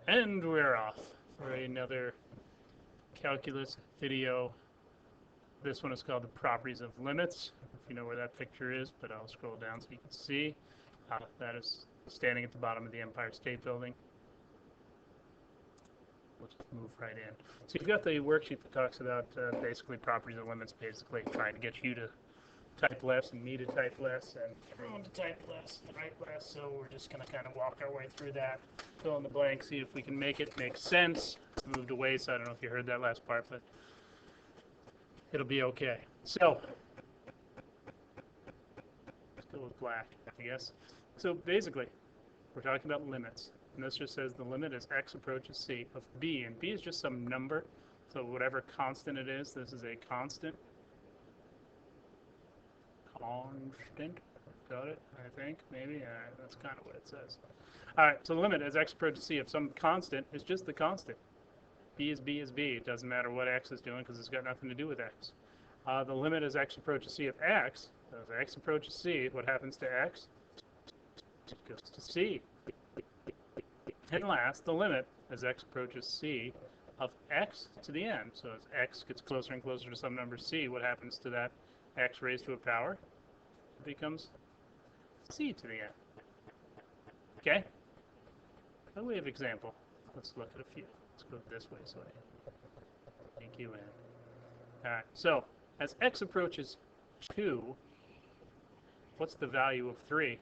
And we're off for another calculus video. This one is called the properties of limits, if you know where that picture is, but I'll scroll down so you can see. That is standing at the bottom of the Empire State Building. We'll just move right in. So you've got the worksheet that talks about basically properties of limits, basically trying to get you to type less and me to type less and everyone to type less and write less. So we're just going to kind of walk our way through that, fill in the blanks, see if we can make it make sense. Moved away, so I don't know if you heard that last part, but it'll be okay. So let's go with black, I guess. So basically, we're talking about limits. And this just says the limit as x approaches c of b. And b is just some number. So whatever constant it is, this is a constant. Got it, I think, maybe. That's kind of what it says. All right, so the limit as x approaches c of some constant is just the constant. B is B is B. It doesn't matter what x is doing because it's got nothing to do with x. The limit as x approaches c of x, so as x approaches c, what happens to x? It goes to c. And last, the limit as x approaches c of x to the n. So as x gets closer and closer to some number c, what happens to that x raised to a power? It becomes c to the n. Okay? By way of example, let's look at a few. Let's go this way so I take you in. All right, so as x approaches 2, what's the value of 3?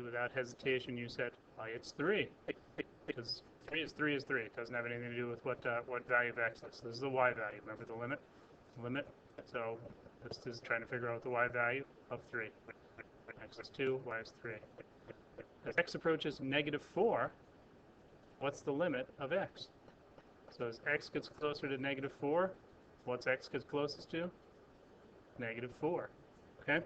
Without hesitation, you said, why, it's 3. Because 3 is 3 is 3. It doesn't have anything to do with what value of x is. This is the y value. Remember the limit? Limit. So this is trying to figure out the y value of 3. X is 2, y is 3. As x approaches -4, what's the limit of x? So as x gets closer to -4, what's x gets closest to? -4. Okay?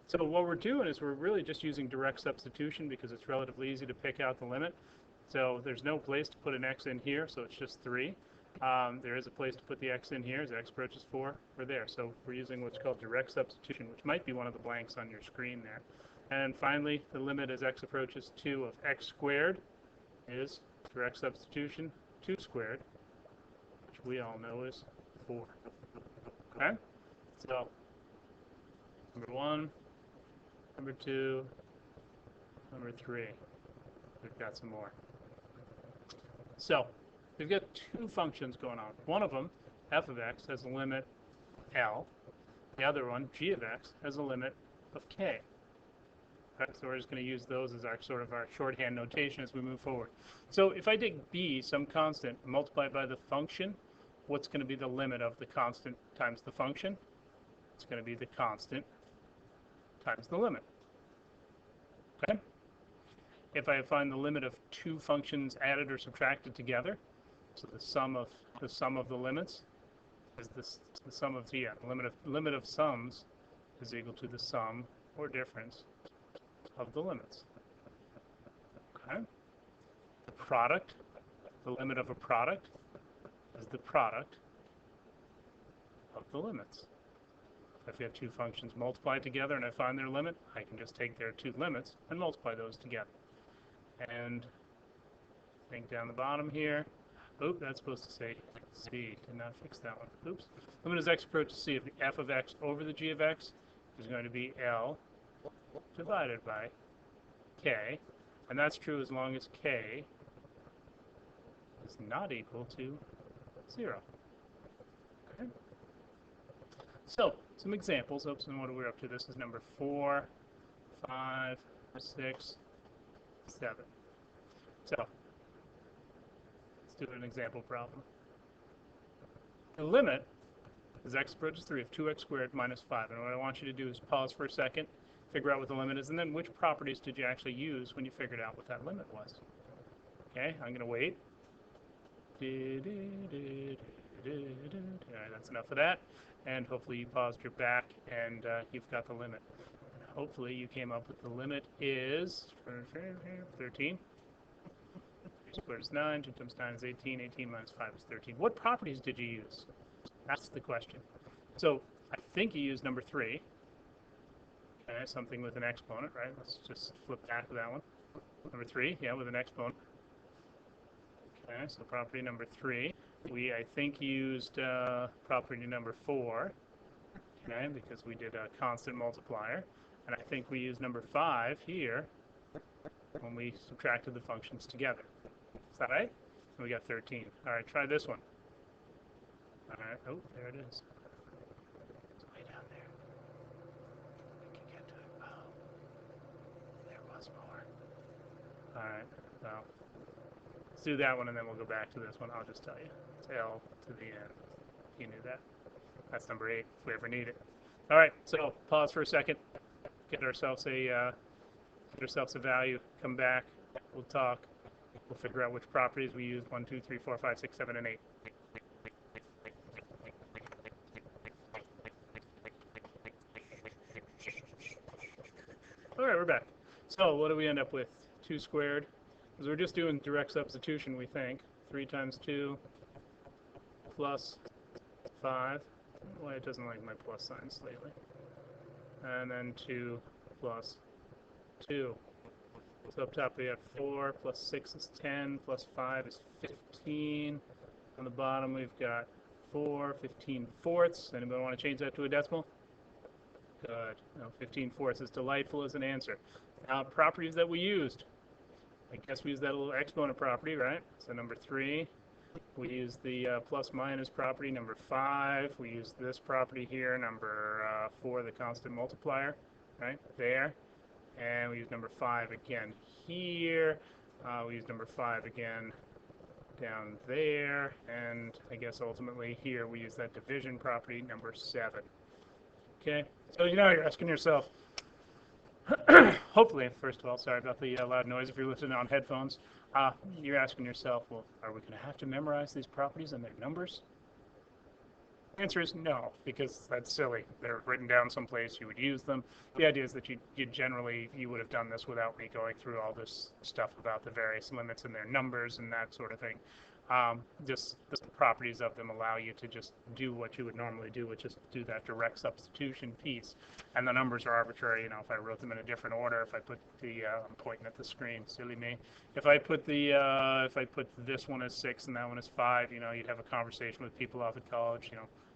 So what we're doing is we're really just using direct substitution because it's relatively easy to pick out the limit. So there's no place to put an x in here, so it's just 3. There is a place to put the x in here as x approaches 4. We're there. So we're using what's called direct substitution, which might be one of the blanks on your screen there. And finally, the limit as x approaches 2 of x squared is direct substitution, 2 squared, which we all know is 4. Okay? So number 1, number 2, number 3. We've got some more. So we've got 2 functions going on. One of them, f of x, has a limit L. The other one, g of x, has a limit of k. Okay, so we're just going to use those as our sort of our shorthand notation as we move forward. So if I take b, some constant, multiplied by the function, what's going to be the limit of the constant times the function? It's going to be the constant times the limit. Okay? If I find the limit of 2 functions added or subtracted together, so the sum of the limits is the sum of the limit of sums is equal to the sum or difference of the limits. Okay? The product, the limit of a product is the product of the limits. If you have 2 functions multiplied together and I find their limit, I can just take their 2 limits and multiply those together. And think down the bottom here. Oop, that's supposed to say c. Did not fix that one. Oops. Limit as x approaches c of the f of x over the g of x is going to be L divided by k. And that's true as long as k is not equal to 0. Okay. So, some examples. Oops, and what are we up to? This is number 4, 5, 6, 7. So, let's do an example problem. The limit as x approaches 3 of 2x squared minus 5. And what I want you to do is pause for a second, figure out what the limit is, and then which properties did you actually use when you figured out what that limit was. Okay, I'm going to wait. All right, that's enough of that. And hopefully you paused your back and you've got the limit. Hopefully you came up with the limit is 13. 3 squared is 9, 2 times 9 is 18, 18 minus 5 is 13. What properties did you use? That's the question. So I think you used number 3. Okay, something with an exponent, right? Let's just flip back to that one. Number 3, yeah, with an exponent. Okay, so property number 3. We, I think, used property number 4, okay, because we did a constant multiplier. And I think we used number 5 here when we subtracted the functions together. Is that right? So we got 13. All right, try this one. All right, oh, there it is. It's way down there. I can get to it. Oh, there was more. All right, well, let's do that one, and then we'll go back to this one. I'll just tell you. It's L to the N. You knew that. That's number 8, if we ever need it. All right, so pause for a second. Get ourselves a value. Come back. We'll talk. We'll figure out which properties we use. 1, 2, 3, 4, 5, 6, 7, and 8. All right, we're back. So what do we end up with? 2 squared. Because we're just doing direct substitution, we think. 3 times 2 plus 5. Why it doesn't like my plus signs lately. And then 2 plus 2. So up top we have 4 plus 6 is 10 plus 5 is 15. On the bottom we've got 4, 15 fourths. Anybody want to change that to a decimal? Good. No, 15 fourths is delightful as an answer. Now, properties that we used. I guess we used that little exponent property, right? So number 3. We used the plus minus property, number 5. We used this property here, number 4, the constant multiplier, right there. And we used number 5 again here. We used number 5 again down there. And I guess ultimately here we use that division property, number 7. Okay, so you're asking yourself, hopefully, first of all, sorry about the loud noise if you're listening on headphones. You're asking yourself, well, are we going to have to memorize these properties and their numbers? The answer is no, because that's silly. They're written down someplace, you would use them. The idea is that you would have done this without me going through all this stuff about the various limits and their numbers and that sort of thing. Just the properties of them allow you to just do what you would normally do, which is do that direct substitution piece. And the numbers are arbitrary. If I wrote them in a different order, if I put the, I'm pointing at the screen, silly me. If I put this one as 6 and that one as 5, you'd have a conversation with people off at college,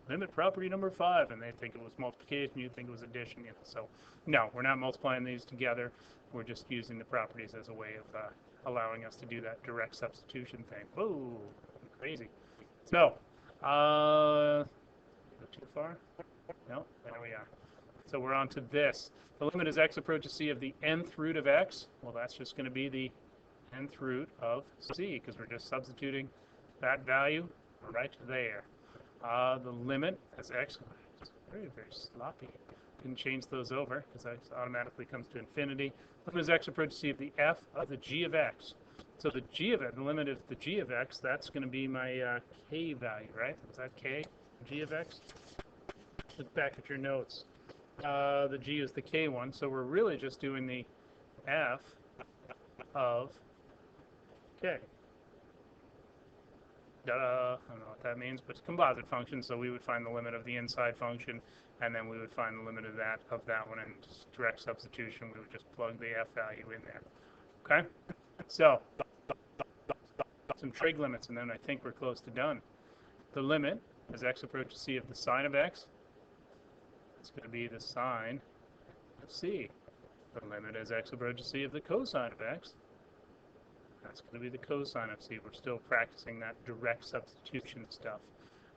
limit property number 5, and they think it was multiplication, you think it was addition. So no, we're not multiplying these together. We're just using the properties as a way of allowing us to do that direct substitution thing. Whoa, crazy. So, go too far? No, there we are. So we're on to this. The limit as x approaches c of the nth root of x. Well, that's just going to be the nth root of c, because we're just substituting that value right there. The limit as x, very, very sloppy. Didn't change those over, because that automatically comes to infinity. Limit as x approaches c of the f of the g of x. So the g of it, the limit of the g of x, that's going to be my k value, right? Is that k, g of x? Look back at your notes. The g is the k one, so we're really just doing the f of k. I don't know what that means, but it's a composite function, so we would find the limit of the inside function, and then we would find the limit of that one, and just direct substitution, we would just plug the f value in there. Okay? So, some trig limits, and then I think we're close to done. The limit, as x approaches c of the sine of x, it's going to be the sine of c. The limit as x approaches c of the cosine of x, that's going to be the cosine of c. We're still practicing that direct substitution stuff.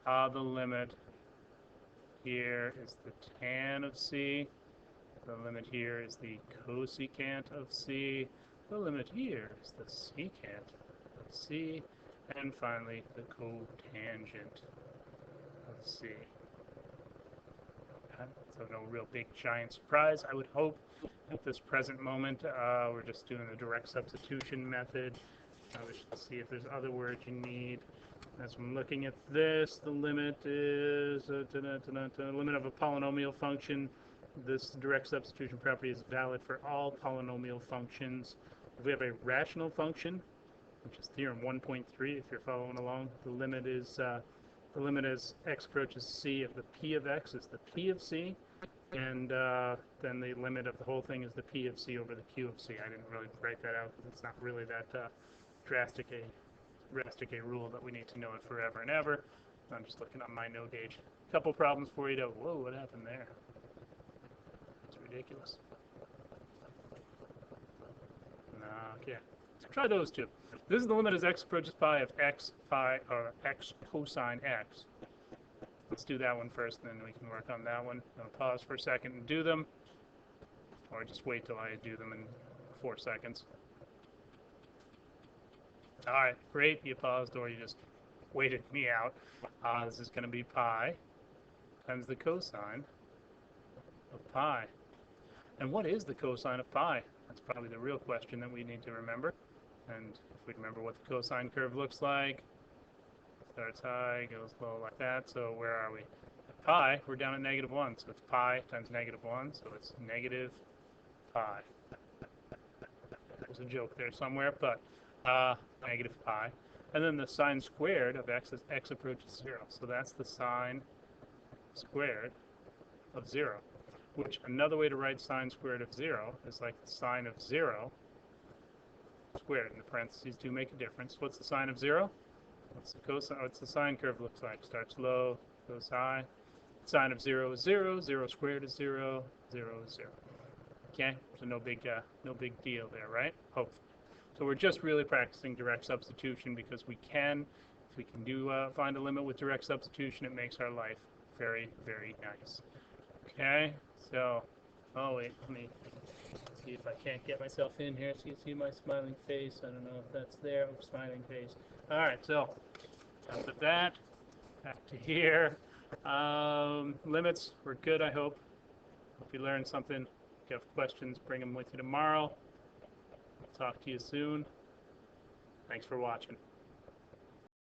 The limit here is the tan of c. The limit here is the cosecant of c. The limit here is the secant of c. And finally, the cotangent of c. Okay. So no real big giant surprise, I would hope. At this present moment, we're just doing the direct substitution method. We should see if there's other words you need. As I'm looking at this, the limit is the limit of a polynomial function. This direct substitution property is valid for all polynomial functions. If we have a rational function, which is theorem 1.3, if you're following along, the limit is the limit as x approaches c of the p of x is the p of c. And then the limit of the whole thing is the P of C over the Q of C. I didn't really write that out because it's not really that drastic a rule that we need to know it forever and ever. I'm just looking on my no gauge. A couple problems for you to, whoa, what happened there? It's ridiculous. Okay, so try those two. This is the limit as x approaches pi of x phi, or x cosine x. Let's do that one first, and then we can work on that one. I'll pause for a second and do them, or just wait till I do them in 4 seconds. All right, great. You paused, or you just waited me out. This is going to be pi times the cosine of pi. And what is the cosine of pi? That's probably the real question that we need to remember. And if we remember what the cosine curve looks like, starts high, goes low like that. So where are we? At pi, we're down at -1. So it's pi times -1. So it's negative pi. There's a joke there somewhere, but negative pi. And then the sine squared of x as x approaches 0. So that's the sine squared of 0. Which another way to write sine squared of 0 is like the sine of 0 squared. And the parentheses do make a difference. What's the sine of 0? What's the cosine? What's the sine curve looks like? Starts low, goes high. Sine of 0 is 0. 0 squared is 0. 0 is 0. Okay, so no big deal there, right? Hopefully. So we're just really practicing direct substitution because we can, if we can do find a limit with direct substitution, it makes our life very, very nice. Okay, so, oh wait, let me see if I can't get myself in here so you see my smiling face. I don't know if that's there. Oh, smiling face. All right, so done with that. Back to here. Limits were good, I hope. Hope you learned something. If you have questions, bring them with you tomorrow. Talk to you soon. Thanks for watching.